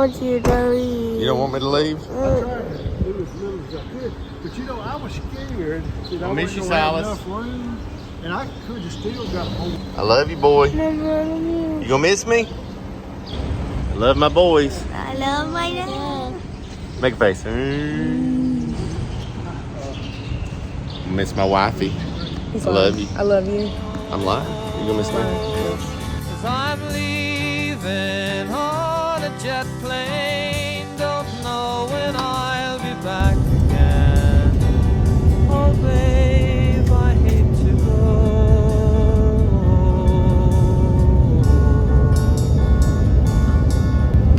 want you to leave. You don't want me to leave? I tried to do as little as I could, but you know, I was scared that I miss wasn't you, gonna have Silas. enough room, and I could have still got home. I love you, boy. You gonna miss me? I love my boys. I love my dad. Make a face. Miss my wifey. I love you. I love you. I'm lying. You gonna miss me? 'Cause I'm leaving on a jet plane. Don't know when I'll be back again. Oh, babe, I hate to go.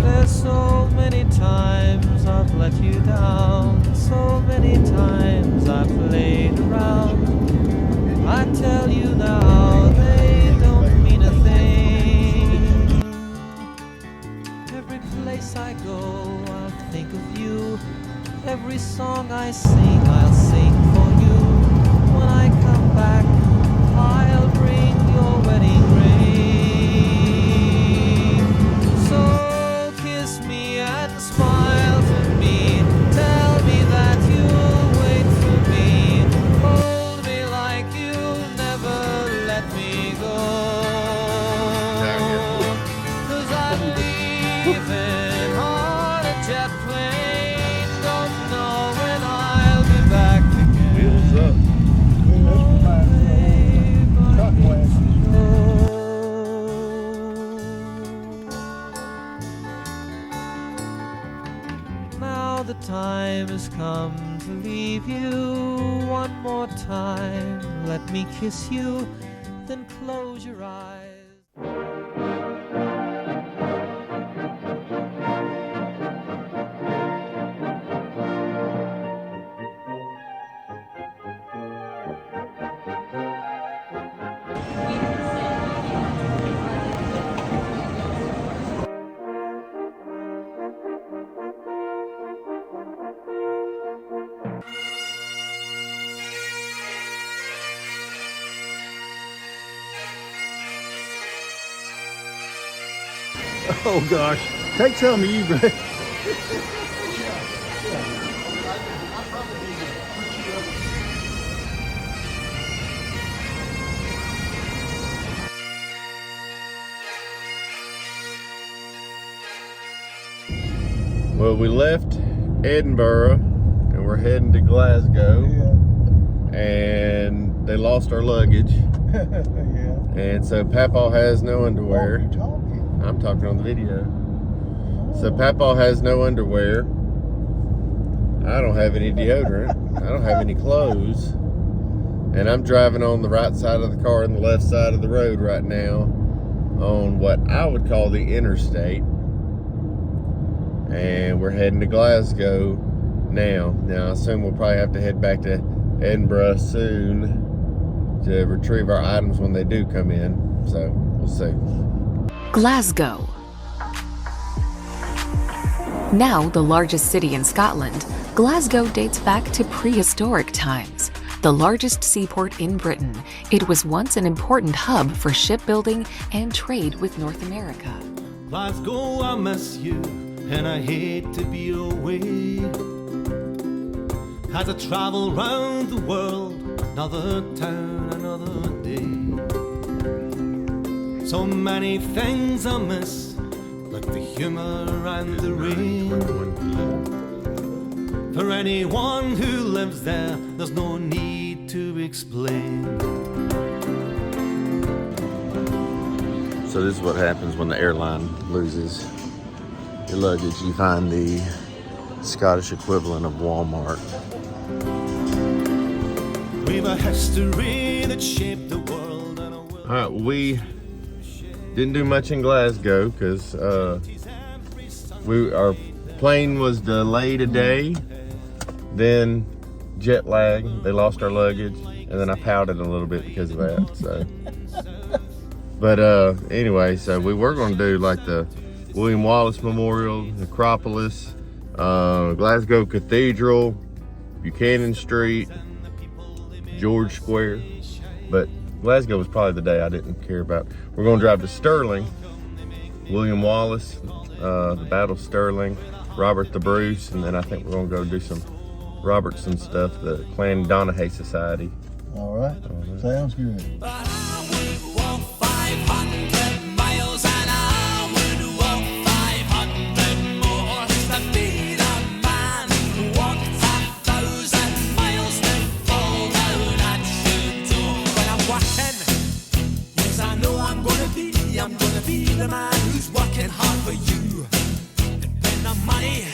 There's so many times I've let you down. So many times I've played around. I tell you now, they don't mean a thing. Every place I go, I'll think of you. Every song I sing, I'll sing for you. When I come back, I'll bring your wedding ring. So kiss me and smile for me. Tell me that you'll wait for me. Hold me like you'll never let me go. 'Cause I'm leaving on a jet plane. Don't know when I'll be back again. Wheels up. Shot glasses. Now the time has come to leave you. One more time, let me kiss you, then close your eyes. Oh gosh, take some of you, Greg. Well, we left Edinburgh and we're heading to Glasgow. And they lost our luggage. Yeah. And so Papaw has no underwear. What are you talking? I'm talking on the video. So Papaw has no underwear. I don't have any deodorant. I don't have any clothes. And I'm driving on the right side of the car and the left side of the road right now on what I would call the interstate. And we're heading to Glasgow now. Now I assume we'll probably have to head back to Edinburgh soon to retrieve our items when they do come in. So we'll see. Glasgow. Now the largest city in Scotland, Glasgow dates back to prehistoric times. The largest seaport in Britain, it was once an important hub for shipbuilding and trade with North America. Glasgow, I miss you, and I hate to be away. As I travel round the world, another town, another day. So many things I miss, like the humor and the rain. For anyone who lives there, there's no need to explain. So this is what happens when the airline loses your luggage. You find the Scottish equivalent of Walmart. We've a history that shaped the world. And All right, we didn't do much in Glasgow because our plane was delayed a day, then jet lag. They lost our luggage, and then I pouted a little bit because of that. So, but anyway, so we were going to do like the William Wallace Memorial, Necropolis, Glasgow Cathedral, Buchanan Street, George Square, but Glasgow was probably the day I didn't care about. We're going to drive to Stirling, William Wallace, the Battle of Sterling, Robert the Bruce, and then I think we're gonna go do some Robertson stuff, the Clan Donahue Society. All right. Sounds good. I'm gonna be the man who's working hard for you. And when the money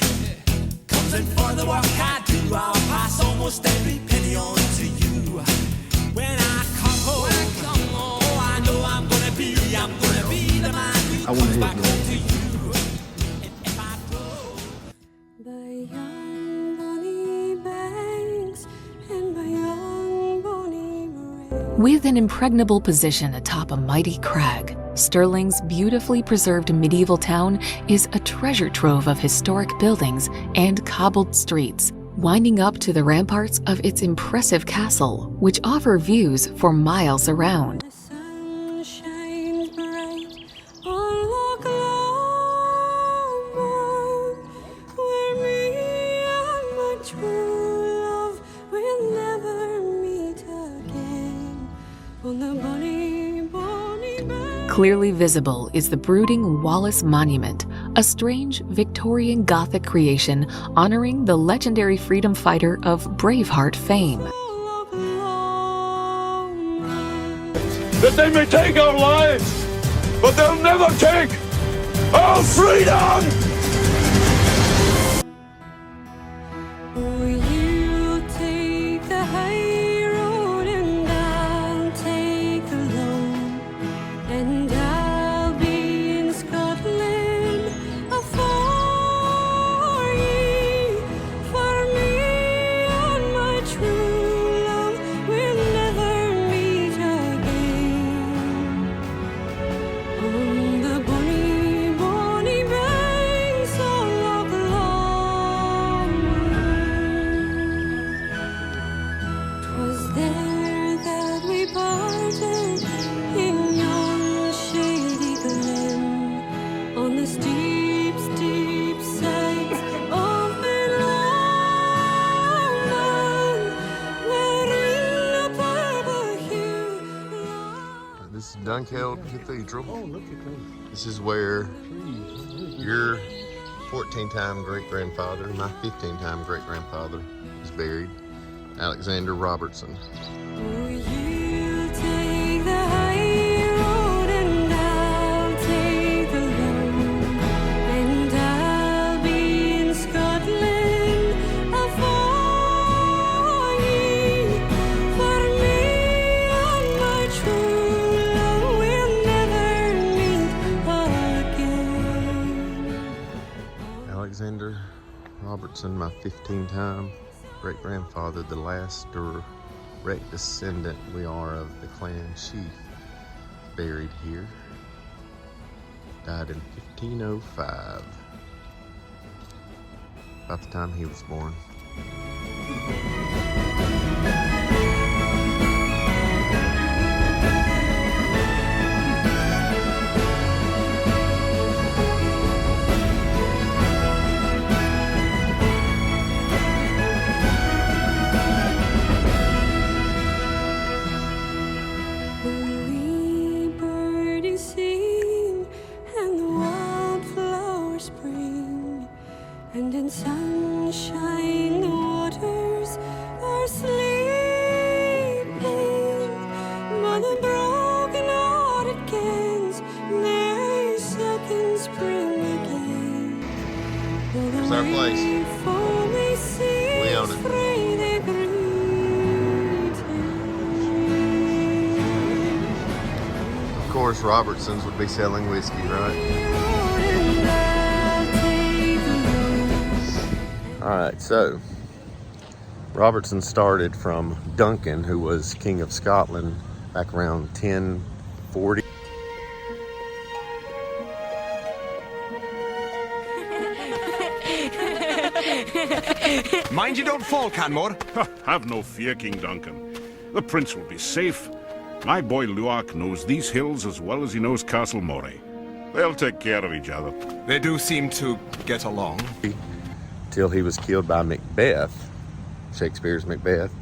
comes in for the work I do, I'll pass almost every penny on to you. When I come home, oh, I know I'm gonna be the man who comes back home to you. And if I go by young bonny banks and by young bonny moraine. With an impregnable position atop a mighty crag, Stirling's beautifully preserved medieval town is a treasure trove of historic buildings and cobbled streets, winding up to the ramparts of its impressive castle, which offer views for miles around. The sun shines bright on Loch Lomond, where me and my true love will never meet again. On the bonny, bonny bank. Clearly visible is the brooding Wallace Monument, a strange Victorian Gothic creation honoring the legendary freedom fighter of Braveheart fame. That they may take our lives, but they'll never take our freedom! Oh, you take the high road and I'll take the low, and I'll be in Scotland for ye. For me and my true love will never meet again. On the bonny, bonny banks of Loch Lomond. 'Twas there that we parted in yon shady glen, on the steep, steep sides of Homeland, wherein the purple hue lies. This is Dunkeld Cathedral. Oh, look at those This is where trees. your 14-time great-grandfather, my 15-time great-grandfather, is buried, Alexander Robertson. Oh, you take the high road and I'll take the low, and I'll be in Scotland for ye. For me and my true love will never meet again. Alexander Robertson, my 15-time great-grandfather, the last direct descendant we are of the clan chief, buried here. Died in 1505, about the time he was born. The wee birdies sing and the wildflowers spring, and in sunshine the waters are sleeping. But the broken-hearted cans, their second spring again. Here's our place. We own it. Of course, Robertsons would be selling whiskey, right? All right, so Robertson started from Duncan, who was King of Scotland back around 1040. Mind you don't fall, Canmore. Have no fear, King Duncan. The prince will be safe. My boy Luach knows these hills as well as he knows Castle Moray. They'll take care of each other. They do seem to get along. Till he was killed by Macbeth, Shakespeare's Macbeth,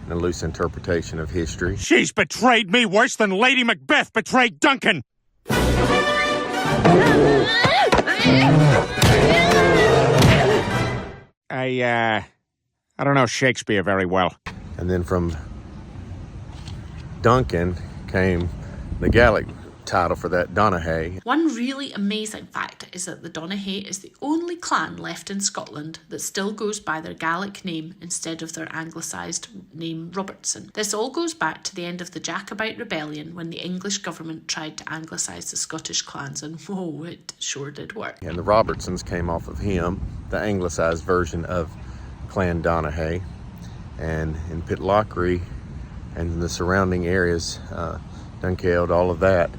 in a loose interpretation of history. She's betrayed me worse than Lady Macbeth betrayed Duncan. I don't know Shakespeare very well. And then from Duncan came the Gaelic title for that, Donaghy. One really amazing fact is that the Donaghy is the only clan left in Scotland that still goes by their Gaelic name instead of their anglicised name Robertson. This all goes back to the end of the Jacobite Rebellion when the English government tried to anglicise the Scottish clans, and whoa, it sure did work. And the Robertsons came off of him, the anglicised version of Clan Donaghy. And in Pitlochry and the surrounding areas, Dunkeld, all of that,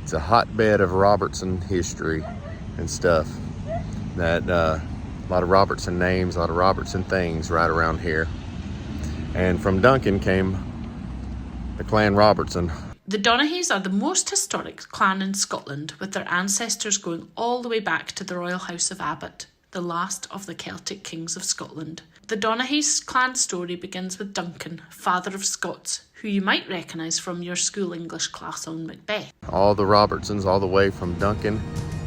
it's a hotbed of Robertson history and stuff. That a lot of Robertson names, a lot of Robertson things right around here. And from Duncan came the Clan Robertson. The Donaghys are the most historic clan in Scotland, with their ancestors going all the way back to the Royal House of Abbott, the last of the Celtic kings of Scotland. The Donaghys clan story begins with Duncan, father of Scots, who you might recognise from your school English class on Macbeth. All the Robertsons, all the way from Duncan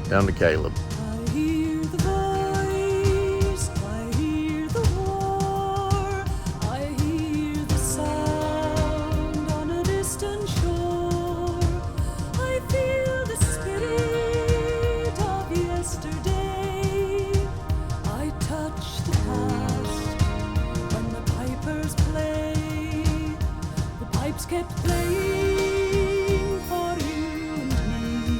down to Caleb. I hear the voice, I hear the war, I hear the sound on a distant shore. I feel the spirit of yesterday. I touch the past when the pipers play. The pipes kept playing for you and me.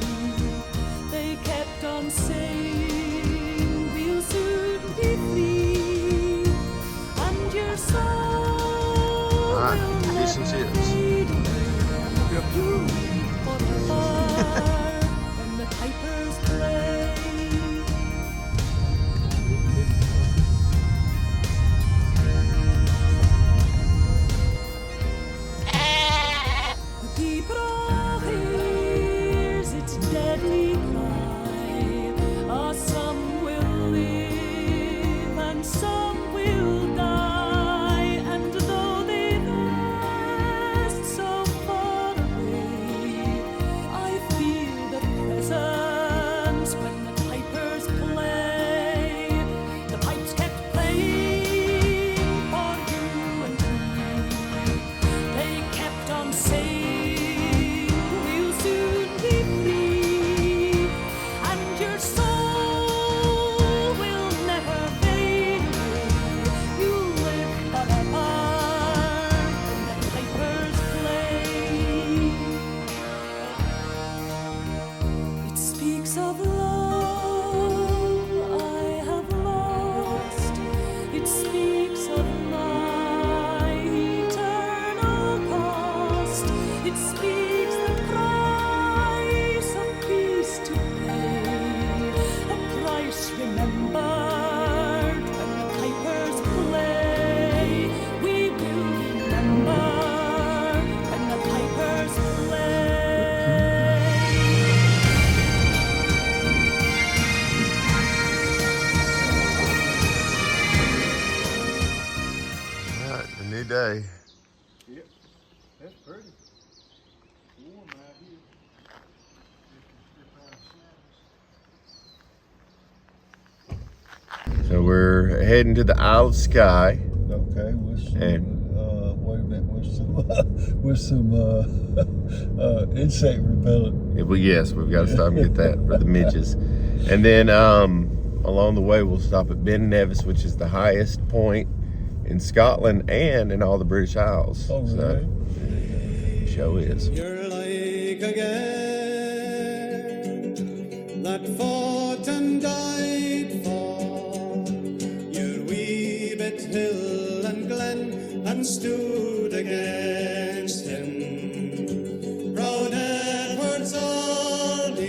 They kept on saying we'll soon be free, and your soul will fish and never chips. fade away. You wait for the bar when the pipers play. The people hears its deadly cry. Ah, some will live and some will die. And though they rest so far away, I feel their presence when the pipers play. The pipes kept playing for you and me. They kept on saying we'll soon be free, and your soul will never fade away. You'll live forever when the pipers play. It speaks of love I have lost. It speaks of my eternal cost. It speaks the price of peace to pay, a price remembered when the pipers play. We will remember when the pipers play. All right, a new day. Yep, that's pretty. Warm out here. So we're heading to the Isle of Skye. Okay, with some, And- wait a minute, with some insect repellent. Yes, we've got to stop and get that for the midges. And then along the way, we'll stop at Ben Nevis, which is the highest point in Scotland and in all the British Isles. Oh, really? So, show is. You're like a girl that fought and died for your wee bit hill and glen and stood against him. Proud Edward's army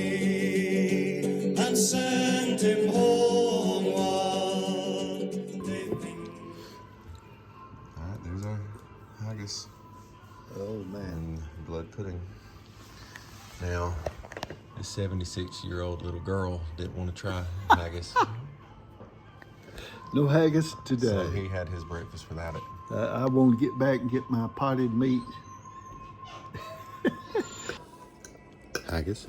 and sent him homeward. They think All right, there's our haggis Oh, man. and blood pudding. Now, this 76-year-old little girl didn't want to try haggis. No haggis today. So he had his breakfast without it. I want to get back and get my potted meat. Haggis?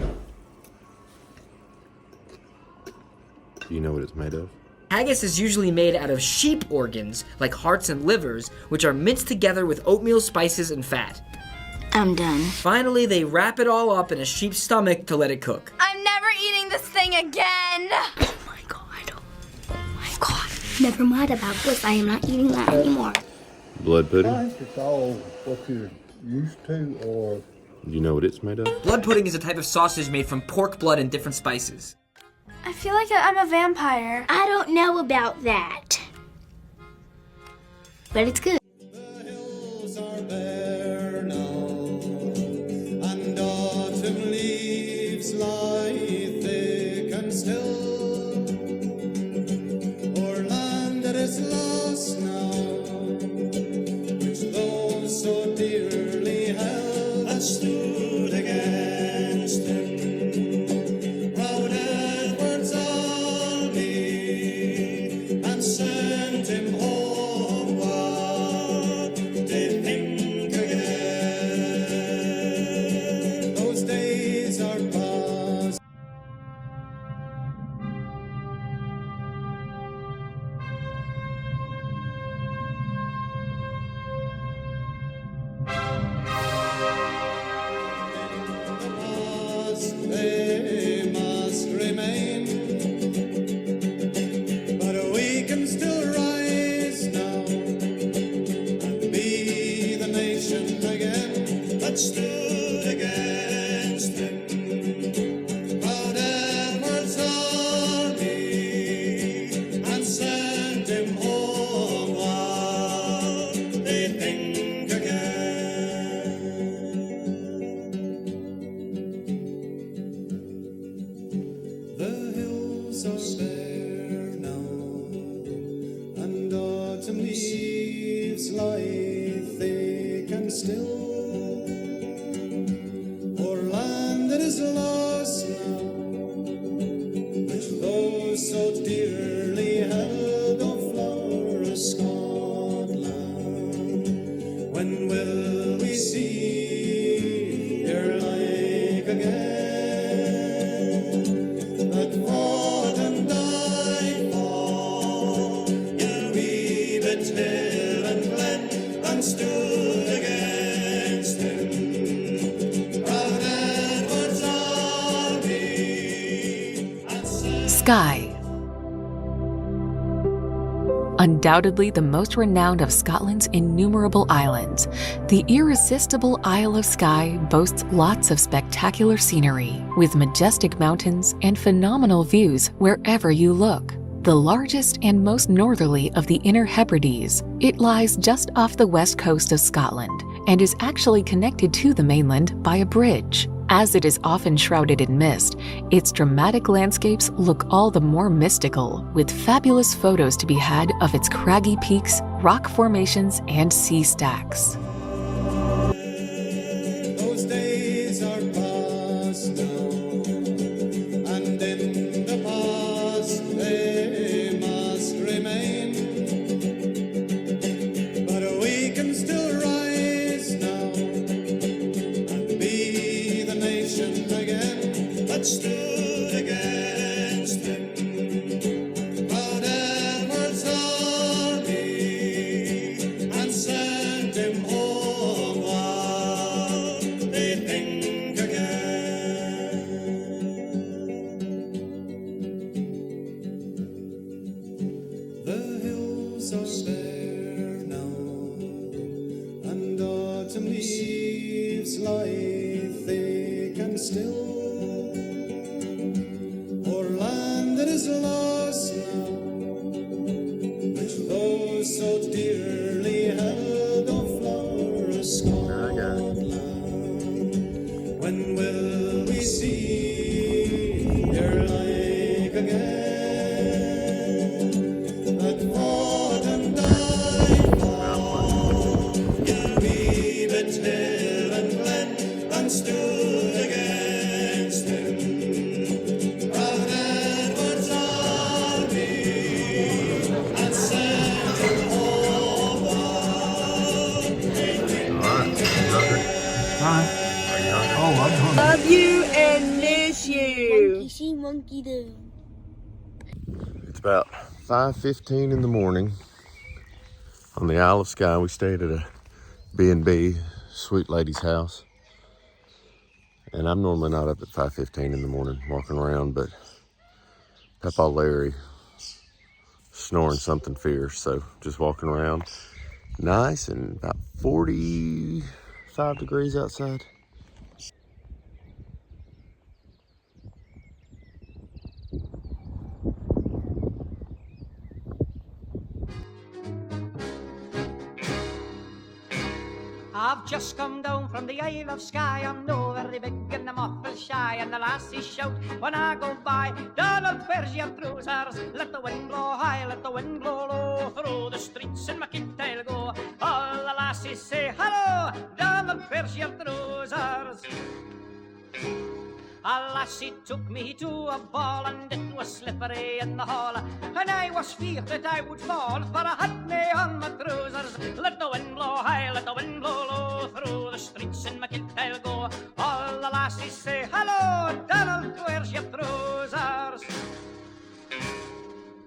Do you know what it's made of? Haggis is usually made out of sheep organs, like hearts and livers, which are minced together with oatmeal, spices, and fat. I'm done. Finally, they wrap it all up in a sheep's stomach to let it cook. I'm never eating this thing again. Oh my god. Oh my god. Never mind about this. I am not eating that anymore. Blood pudding? I think it's all what you're used to, or... Do you know what it's made of? Blood pudding is a type of sausage made from pork blood and different spices. I feel like I'm a vampire. I don't know about that. But it's good. The hills are bare now, and autumn leaves lie thick and still. O'er land that is lost now, which those so dearly held and stood against him. Proud Edward's army and sent him homeward. They think again. Those days are past. They must remain, but we can still rise now and be the nation again that stood against him. Proud Edward's army and sent him homeward. They think again. The hills are bare now, and autumn leaves lie thick and still. O'er land that is lost now, which those so dearly held, O flower of Scotland. When will we see your like again? That fought and died for your wee bit hill and glen, and stood against him. Proud Edward's army and sent Skye. Undoubtedly the most renowned of Scotland's innumerable islands, the irresistible Isle of Skye boasts lots of spectacular scenery, with majestic mountains and phenomenal views wherever you look. The largest and most northerly of the Inner Hebrides, it lies just off the west coast of Scotland and is actually connected to the mainland by a bridge. As it is often shrouded in mist, its dramatic landscapes look all the more mystical, with fabulous photos to be had of its craggy peaks, rock formations, and sea stacks. Those days are past now, and in the past they must remain. But we can still rise now and be the nation again that stood against him. Proud Edward's army and sent him homeward. They think again. The hills are bare now, and autumn leaves lie thick and still. O'er land that is lost now, which those so dearly held, O flower of Scotland. When will we see your like again? That fought and died for your wee bit hill and glen, and stood against him. monkey do? It's about 5:15 in the morning on the Isle of Skye. We stayed at a B&B, sweet lady's house. And I'm normally not up at 5:15 in the morning walking around, but Papa Larry snoring something fierce, so just walking around. Nice and about 45 degrees outside. I've just come down from the Isle of Skye. I'm no very big and I'm awful shy. And the lassies shout when I go by, Donald, where's your trousers? Let the wind blow high, let the wind blow low. Through the streets in my kit I'll go. All the lassies say, hello, Donald, where's your trousers? A lassie took me to a ball and it was slippery in the hall, and I was feared that I would fall, for I had me on my trousers. Let the wind blow high, let the wind blow low, through the streets in my kit I'll go. All the lassies say, hello, Donald, where's your trousers?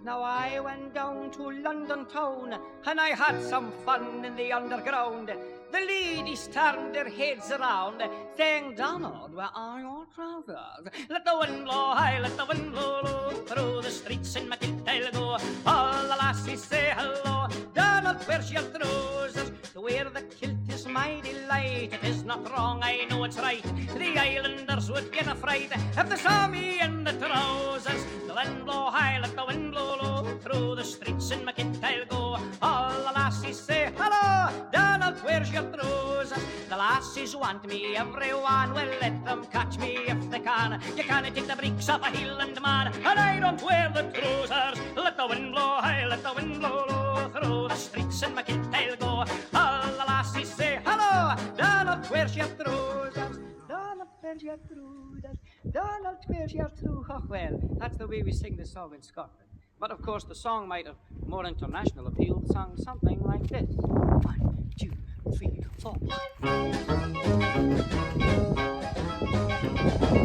Now I went down to London town and I had some fun in the underground. The ladies turned their heads around, saying, Donald, where are your trousers? Let the wind blow high, let the wind blow low, through the streets in my kit I'll go. All the lassies say hello, Donald, where's your trousers? To wear the kilt is my delight, it is not wrong, I know it's right. The islanders would get a fright if they saw me in the trousers. The wind blow high, let the wind blow low, through the streets in my kit I'll go. All the lassies say hello, Donald, where's your trousers? The lassies want me, everyone will let them catch me if they can. You can't take the breeks off a Highland man, and I don't wear the trousers. Let the wind blow high, let the wind blow low, through the streets in my kit I'll go. All the lassies say hello, Donald, where's your trousers? Donald, where's your trousers? Donald, where's your trousers? Oh, well, that's the way we sing the song in Scotland. But of course, the song might have more international appeal, sung something like this. 1, 2, 3, 4.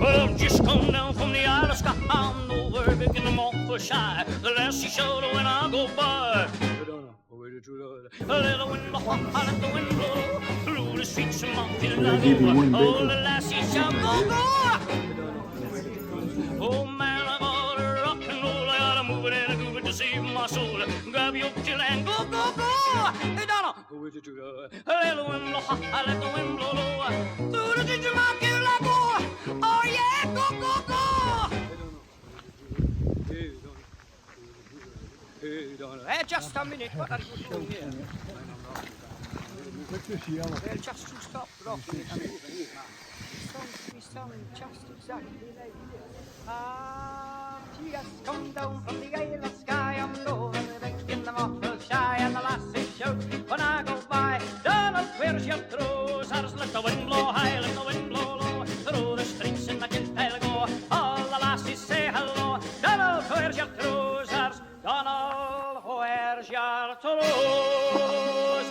Well, I've just come down from the Isle of Skye. I'm over big in the awful shy. The lassie shout when I go by. Let the wind blow, let the wind blow through the streets of Montreal. All the lassies shout, go, go! Oh man, I gotta rock and roll. I gotta move it and I do it to save my soul. Grab your chill and go, go, go! Hey, Donna, go with you to the. Let the wind blow, let the wind blow low through the streets of Montreal. I go. Oh yeah, go, go, go! Hey, just a minute, what are you doing here? What's this yellow? Well, just to stop rocking and moving. We sung just exactly like this. She has come down from the Isle of Skye. I'm over the deck in the awful shy, and the lassies shout when I go by, Donald, where's your trousers? Let the wind blow high, let the wind blow low, through the streets in my kit I'll go. All the lassies say hello, Donald, where's your trousers? Donald, where's your trousers?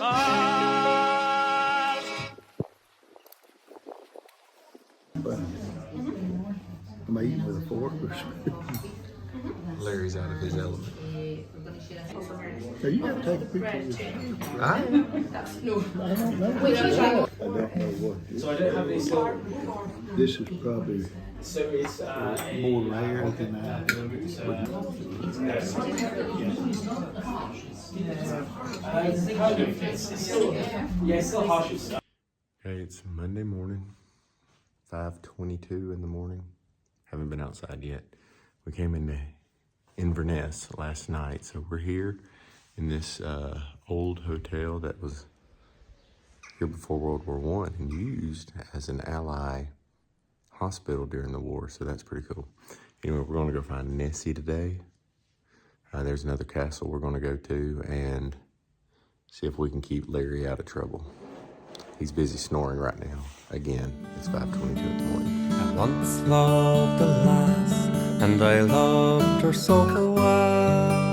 Am I eating with a fork or something? Larry's out of his element. So you have to take a picture of this. I I don't know. I don't know what this So I don't have these. This is probably So it's more layered than that. it's still harsh. Okay, it's Monday morning, 5:22 in the morning. Haven't been outside yet. We came into Inverness last night, so we're here in this old hotel that was here before World War I and used as an Ally hospital during the war, so that's pretty cool. Anyway, we're going to go find Nessie today. There's another castle we're going to go to and see if we can keep Larry out of trouble. He's busy snoring right now. Again, it's 5:22 in the morning. I once loved a lass, and I loved her so well.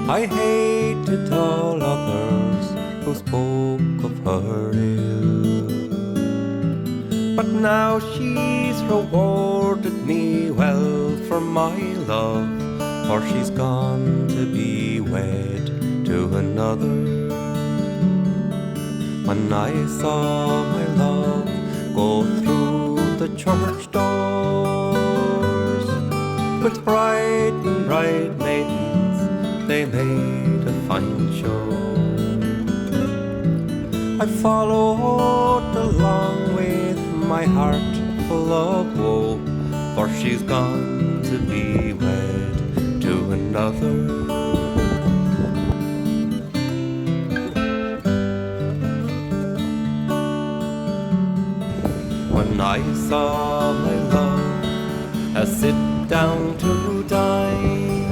I hated all others who spoke of her ill. But And now she's rewarded me well for my love, for she's gone to be wed to another. When I saw my love go through the church doors, with bride and bridemaidens they made a fine show. I followed along with my heart full of woe, for she's gone to be wed to another. When I saw my love sit down to dine,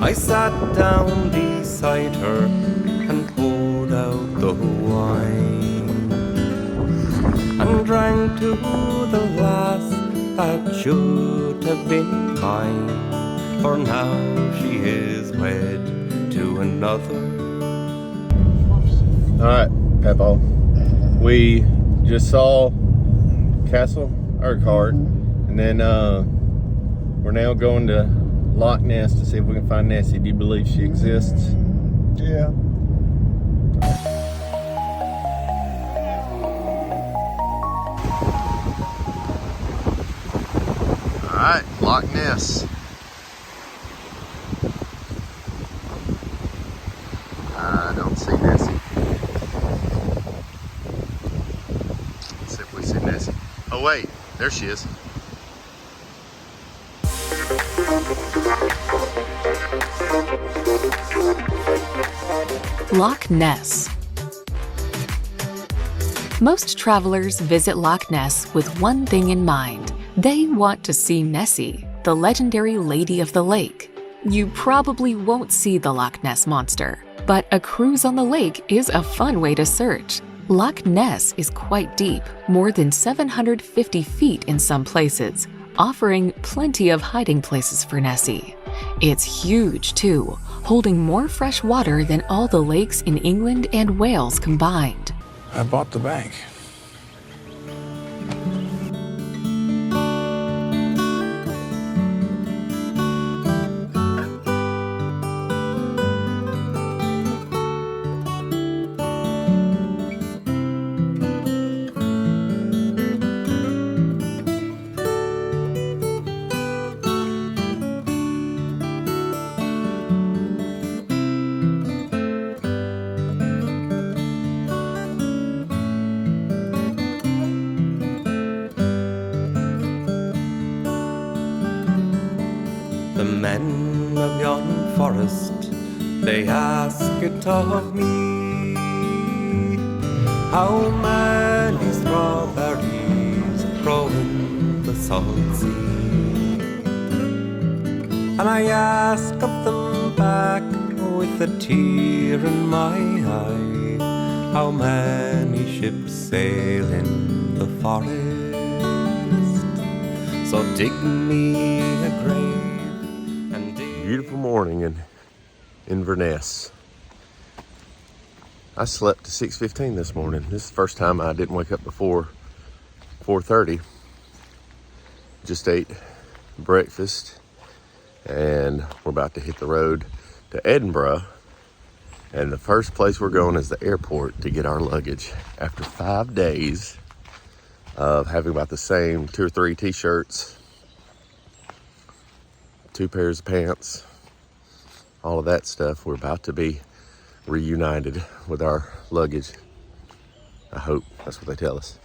I sat down beside her and poured out the wine, and drank to the lass that should have been mine, for now she is wed to another. All right, Peppo. We just saw Castle Urquhart, and then we're now going to Loch Ness to see if we can find Nessie. Do you believe she exists? Yeah. All right, Loch Ness. I don't see Nessie. Let's see if we see Nessie. Oh wait, there she is. Loch Ness. Most travelers visit Loch Ness with one thing in mind. They want to see Nessie, the legendary Lady of the Lake. You probably won't see the Loch Ness Monster, but a cruise on the lake is a fun way to search. Loch Ness is quite deep, more than 750 feet in some places, offering plenty of hiding places for Nessie. It's huge too, holding more fresh water than all the lakes in England and Wales combined. I bought the bank. The men of yon forest, they ask it of me, how many strawberries grow in the salt sea. And I ask of them back with a tear in my eye, how many ships sail in the forest. So dig me a grave. Beautiful morning in Inverness. I slept to 6:15 this morning. This is the first time I didn't wake up before 4:30. Just ate breakfast and we're about to hit the road to Edinburgh. And the first place we're going is the airport to get our luggage. After 5 days of having about the same 2 or 3 t-shirts, 2 pairs of pants, all of that stuff, we're about to be reunited with our luggage. I hope that's what they tell us.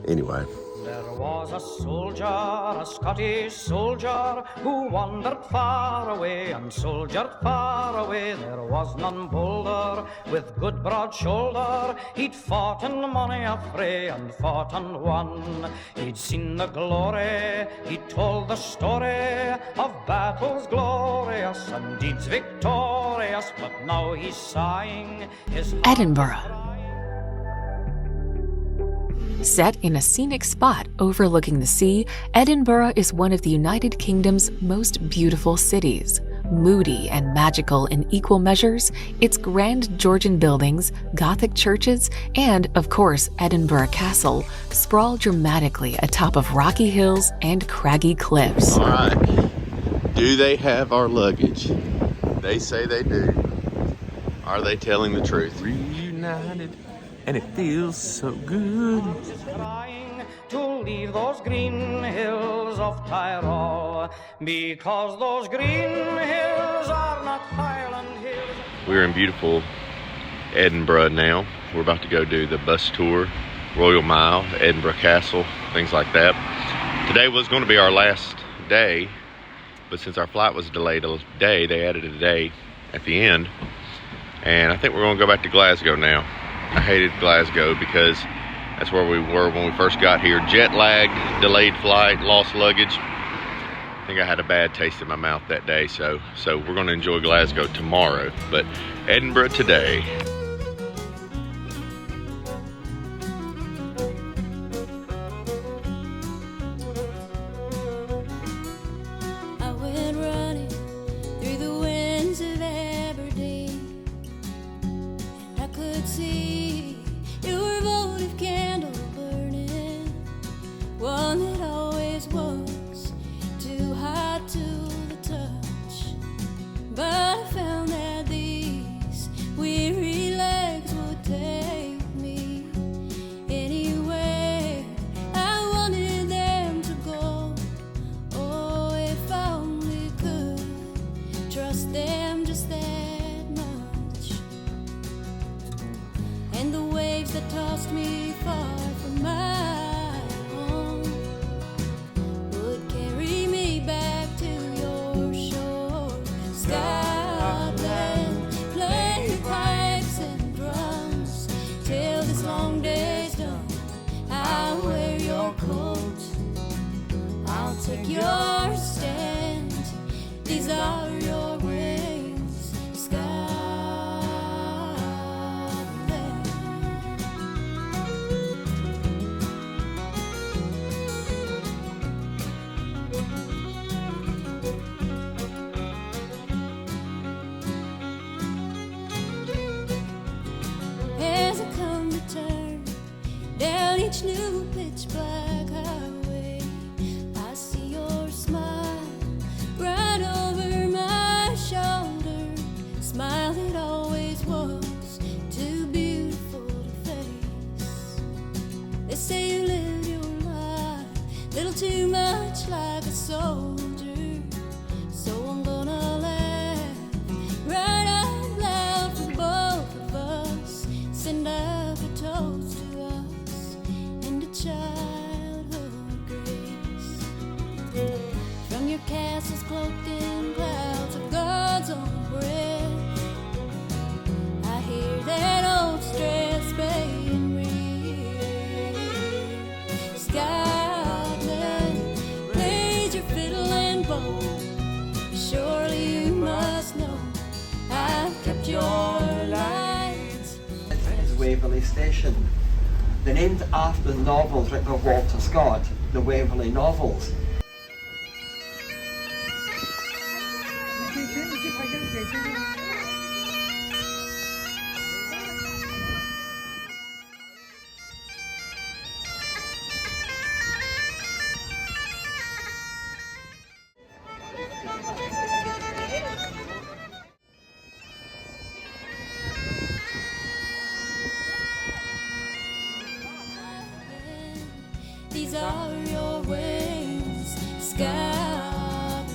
Anyway. There was a soldier, a Scottish soldier, who wandered far away and soldiered far away. There was none bolder, with good broad shoulder. He'd fought in many a fray and fought and won. He'd seen the glory, he told the story of battles glorious and deeds victorious. But now he's sighing his Edinburgh. Set in a scenic spot overlooking the sea, Edinburgh is one of the United Kingdom's most beautiful cities. moody and magical in equal measures, its grand Georgian buildings, Gothic churches, and, of course, Edinburgh Castle sprawl dramatically atop of rocky hills and craggy cliffs. All right. Do they have our luggage? They say they do. Are they telling the truth? Reunited, and it feels so good. Crying to leave those green hills of Tyrol, because those green hills are not Highland hills. We're in beautiful Edinburgh now. We're about to go do the bus tour, Royal Mile, Edinburgh Castle, things like that. Today was going to be our last day, but since our flight was delayed a day, they added a day at the end. And I think we're going to go back to Glasgow now. I hated Glasgow because that's where we were when we first got here. Jet lagged, delayed flight, lost luggage. I think I had a bad taste in my mouth that day, so we're going to enjoy Glasgow tomorrow, but Edinburgh today. I went running through the winds of Aberdeen, and I could see your votive candle burning, one that always was too hot to the touch. But I found that these weary legs would take me anywhere I wanted them to go. Oh, if I only could trust them just that much. And the waves that tossed me far from my home would carry me back to your shore. Scotland, play your pipes and drums till this long day's done. I'll wear your coat, I'll take your stand. These are your wings, Scotland. As I come to turn down each new pitch black highway, I see your smile right over my shoulder. Smile that always was too beautiful to face. They say you lived your life little too much like a soldier, so I'm gonna laugh right out loud for both of us. Send up a toast to us and a childhood grace. From your castles cloaked in clouds of God's own breath, I hear that old Strathspey ring. Scotland, raise your fiddle and bow. Surely you must know I've kept your lights. Is Waverley Station. They're named after the novels written by Walter Scott, the Waverley novels. These are your wings, Scotland.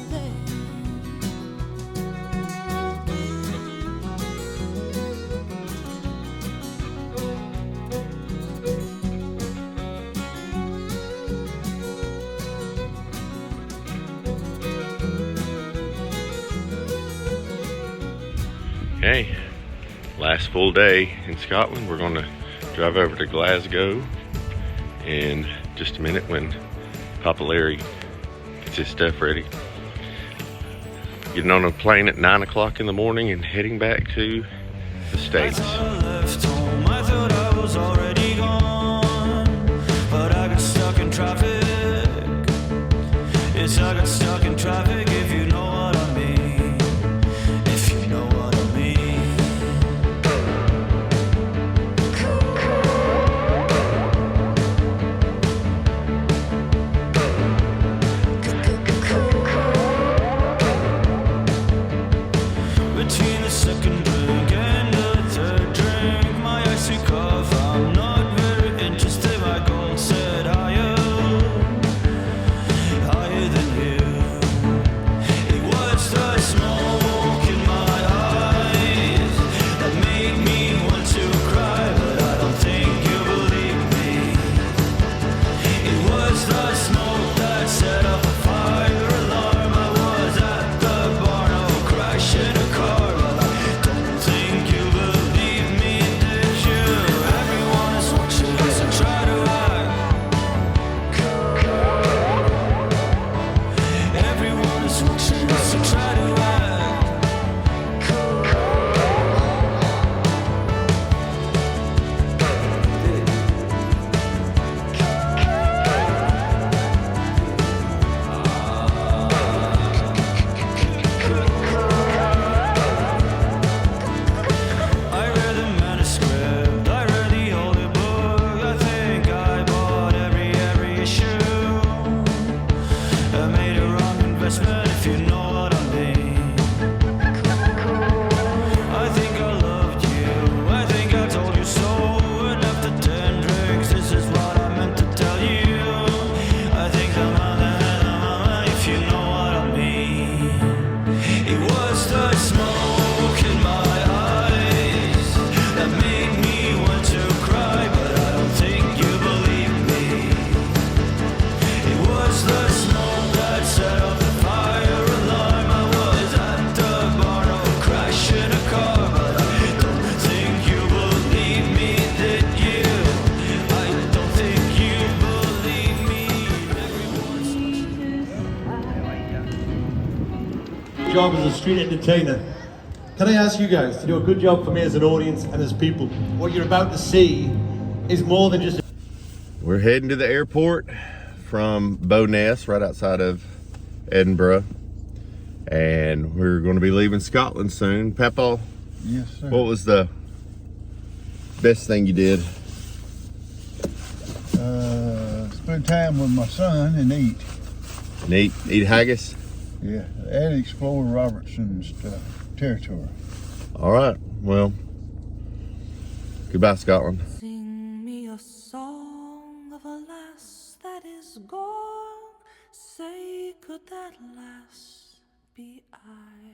Okay, last full day in Scotland. We're going to drive over to Glasgow in just a minute when Papa Larry gets his stuff ready. Getting on a plane at 9 o'clock in the morning and heading back to the States. I thought I was already gone, but I got stuck in traffic. Yes, I got stuck in traffic, if you know what I mean. between the second drink and the third drink. My icy cough, I'm not very interested. My gold said higher, higher than you. It was the smoke in my eyes that made me want to cry, but I don't think you believe me. It was the smoke that set off a fire alarm. I was at the bar, no crash in a car, but I don't think you believe me, did you? Everyone is watching us and try to hide. Everyone is watching us and try to hide. I read the manuscript, I read the holy book. I think I bought every issue. I made a wrong investment, if you know what I mean. I think I loved you, I think I told you so. And after 10 drinks, this is what I meant to tell you. I think I'm if you know what I mean. It was the smoke in my eyes that made me want to cry, but I don't think you believe me. It was the smoke that set off the fire alarm. I was at the bar, no crash in a car, but I don't think you believe me, did you? I don't think you believe me. Job as a street entertainer. Can I ask you guys to do a good job for me as an audience and as people? What you're about to see is more than just... We're heading to the airport from Bowness, right outside of Edinburgh. And we're going to be leaving Scotland soon. Papa, Yes, sir. what was the best thing you did? Spend time with my son and eat. Eat haggis? Yeah, and explore Robertsons territory. All right, well, goodbye, Scotland. Sing me a song of a lass that is gone. Say, could that lass be I?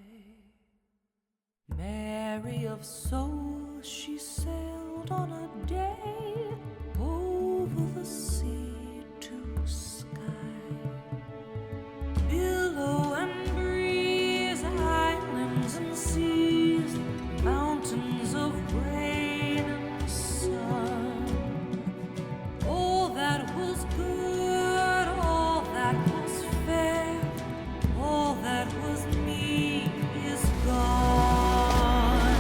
Mary of soul, she sailed on a day over the sea to sky. Billow and breeze, islands and seas, mountains of rain and sun. All that was good, all that was fair, all that was me is gone.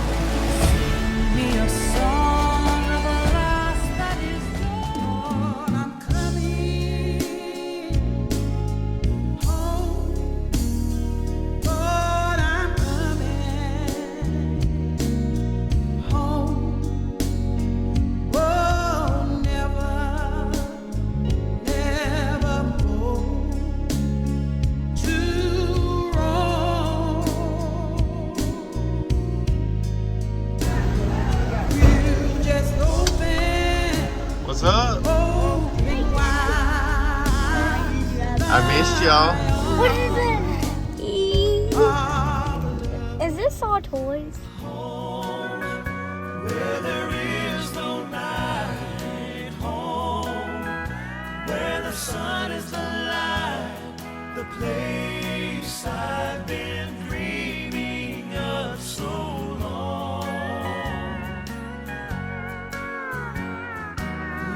Sing me a song of a lass that is gone. I'm coming home, Lord, I'm coming home. Oh, never, never more to roam. You just open, What's up? open wide. I missed y'all. What is it? Is this all toys? Where there is no night, home where the sun is the light, the place I've been dreaming of so long.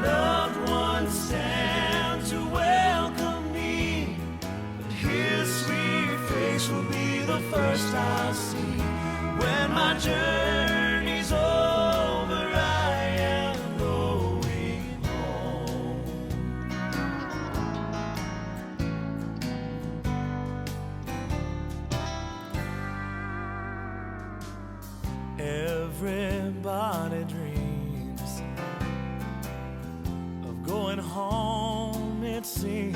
Loved ones stand to welcome me, but his sweet face will be the first I'll see. When my journey's over, I am going home. Everybody dreams of going home, it seems.